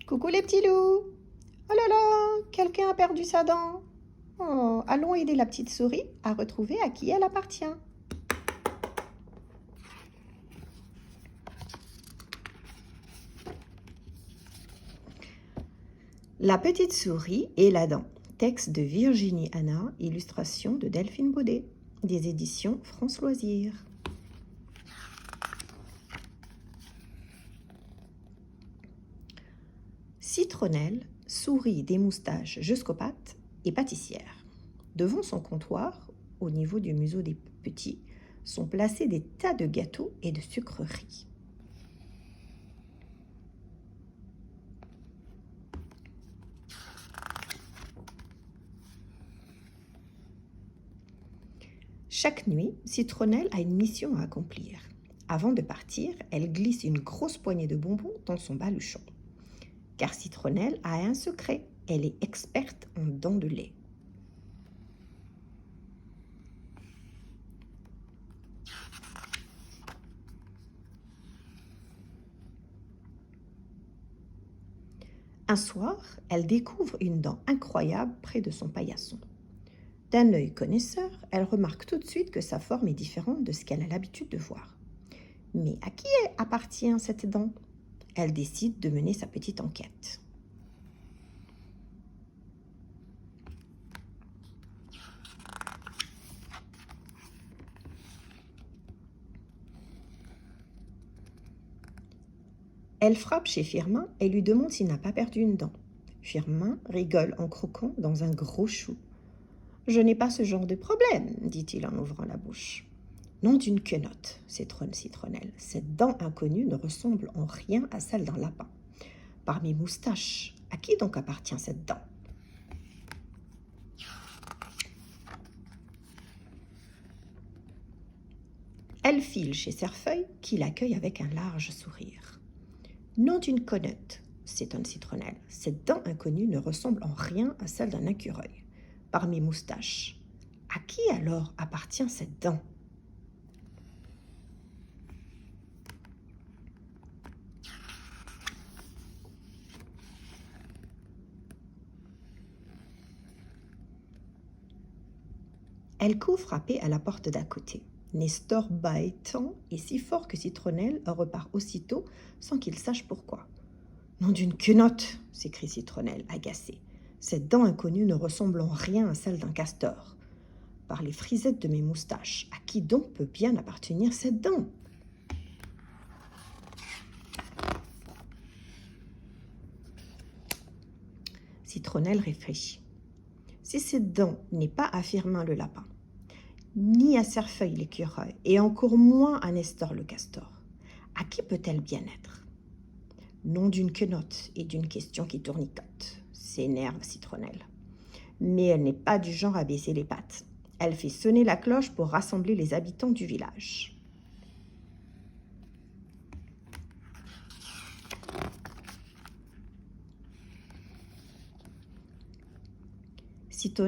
Coucou les petits loups! Oh là là, quelqu'un a perdu sa dent. Oh, allons aider la petite souris à retrouver à qui elle appartient. La petite souris et la dent. Texte de Virginie Hanna, illustration de Delphine Baudet, des éditions France Loisirs. Citronnelle, souris des moustaches jusqu'aux pattes, est pâtissière. Devant son comptoir, au niveau du museau des petits, sont placés des tas de gâteaux et de sucreries. Chaque nuit, Citronnelle a une mission à accomplir. Avant de partir, elle glisse une grosse poignée de bonbons dans son baluchon. Car Citronnelle a un secret, elle est experte en dents de lait. Un soir, elle découvre une dent incroyable près de son paillasson. D'un œil connaisseur, elle remarque tout de suite que sa forme est différente de ce qu'elle a l'habitude de voir. Mais à qui appartient cette dent? Elle décide de mener sa petite enquête. Elle frappe chez Firmin et lui demande s'il n'a pas perdu une dent. Firmin rigole en croquant dans un gros chou. « Je n'ai pas ce genre de problème, dit-il en ouvrant la bouche. Nom d'une quenotte, s'étronne Citronnelle. Cette dent inconnue ne ressemble en rien à celle d'un lapin. Par mes moustaches, à qui donc appartient cette dent? Elle file chez Cerfeuil, qui l'accueille avec un large sourire. Nom d'une connotte, s'étonne Citronnelle. Cette dent inconnue ne ressemble en rien à celle d'un écureuil. Par mes moustaches, à qui alors appartient cette dent? Elle court frapper à la porte d'à côté. Nestor bat tant et si fort que Citronnelle repart aussitôt sans qu'il sache pourquoi. « Nom d'une quenotte !» s'écrie Citronnelle, agacée. « Cette dent inconnue ne ressemble en rien à celle d'un castor. Par les frisettes de mes moustaches, à qui donc peut bien appartenir cette dent ?» Citronnelle réfléchit. Si cette dent n'est pas à Firmin le lapin, ni à Cerfeuil l'écureuil, et encore moins à Nestor le castor, à qui peut-elle bien être? Nom d'une quenotte et d'une question qui tournicote, s'énerve Citronnelle. Mais elle n'est pas du genre à baisser les pattes. Elle fait sonner la cloche pour rassembler les habitants du village.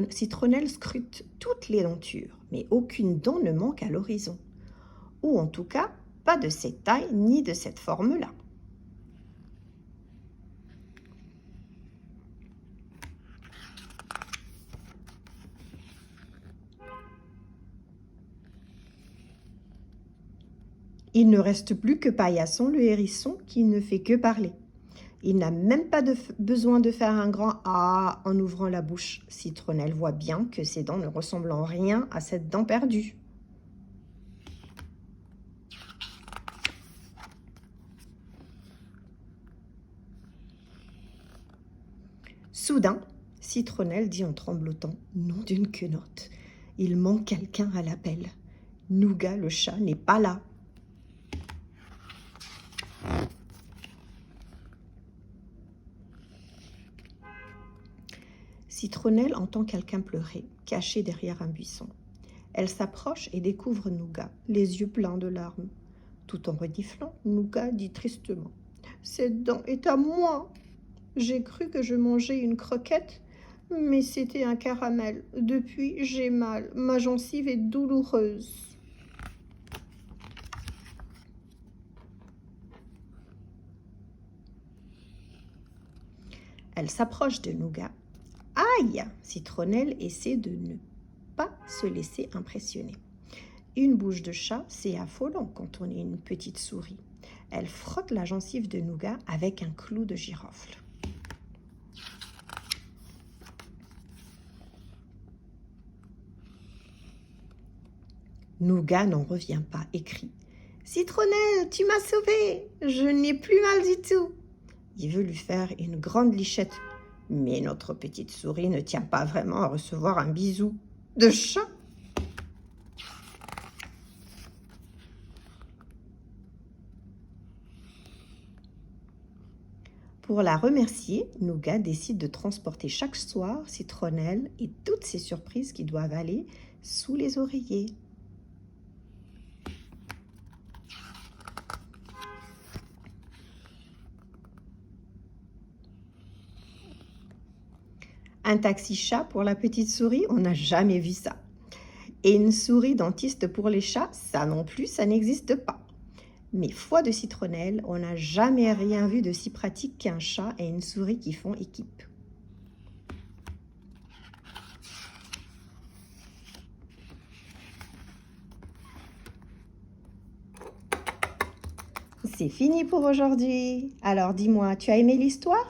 Citronnelle scrute toutes les dentures, mais aucune dent ne manque à l'horizon. Ou en tout cas, pas de cette taille ni de cette forme-là. Il ne reste plus que Paillasson le hérisson qui ne fait que parler. Il n'a même pas besoin de faire un grand « ah » en ouvrant la bouche. Citronnelle voit bien que ses dents ne ressemblent en rien à cette dent perdue. Soudain, Citronnelle dit en tremblotant « Nom d'une quenotte, il manque quelqu'un à l'appel. Nougat le chat n'est pas là. » Citronnelle entend quelqu'un pleurer, caché derrière un buisson. Elle s'approche et découvre Nougat, les yeux pleins de larmes. Tout en reniflant, Nougat dit tristement « Cette dent est à moi. J'ai cru que je mangeais une croquette, mais c'était un caramel. Depuis, j'ai mal. Ma gencive est douloureuse. » Elle s'approche de Nougat. Aïe! Citronnelle essaie de ne pas se laisser impressionner. Une bouche de chat, c'est affolant quand on est une petite souris. Elle frotte la gencive de Nougat avec un clou de girofle. Nougat n'en revient pas et crie. Citronnelle, tu m'as sauvée, je n'ai plus mal du tout. Il veut lui faire une grande lichette, mais notre petite souris ne tient pas vraiment à recevoir un bisou de chat. Pour la remercier, Nougat décide de transporter chaque soir Citronnelle et toutes ses surprises qui doivent aller sous les oreillers. Un taxi-chat pour la petite souris, on n'a jamais vu ça. Et une souris dentiste pour les chats, ça non plus, ça n'existe pas. Mais foi de Citronnelle, on n'a jamais rien vu de si pratique qu'un chat et une souris qui font équipe. C'est fini pour aujourd'hui. Alors dis-moi, tu as aimé l'histoire?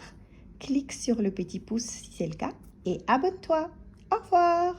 Clique sur le petit pouce si c'est le cas et abonne-toi. Au revoir!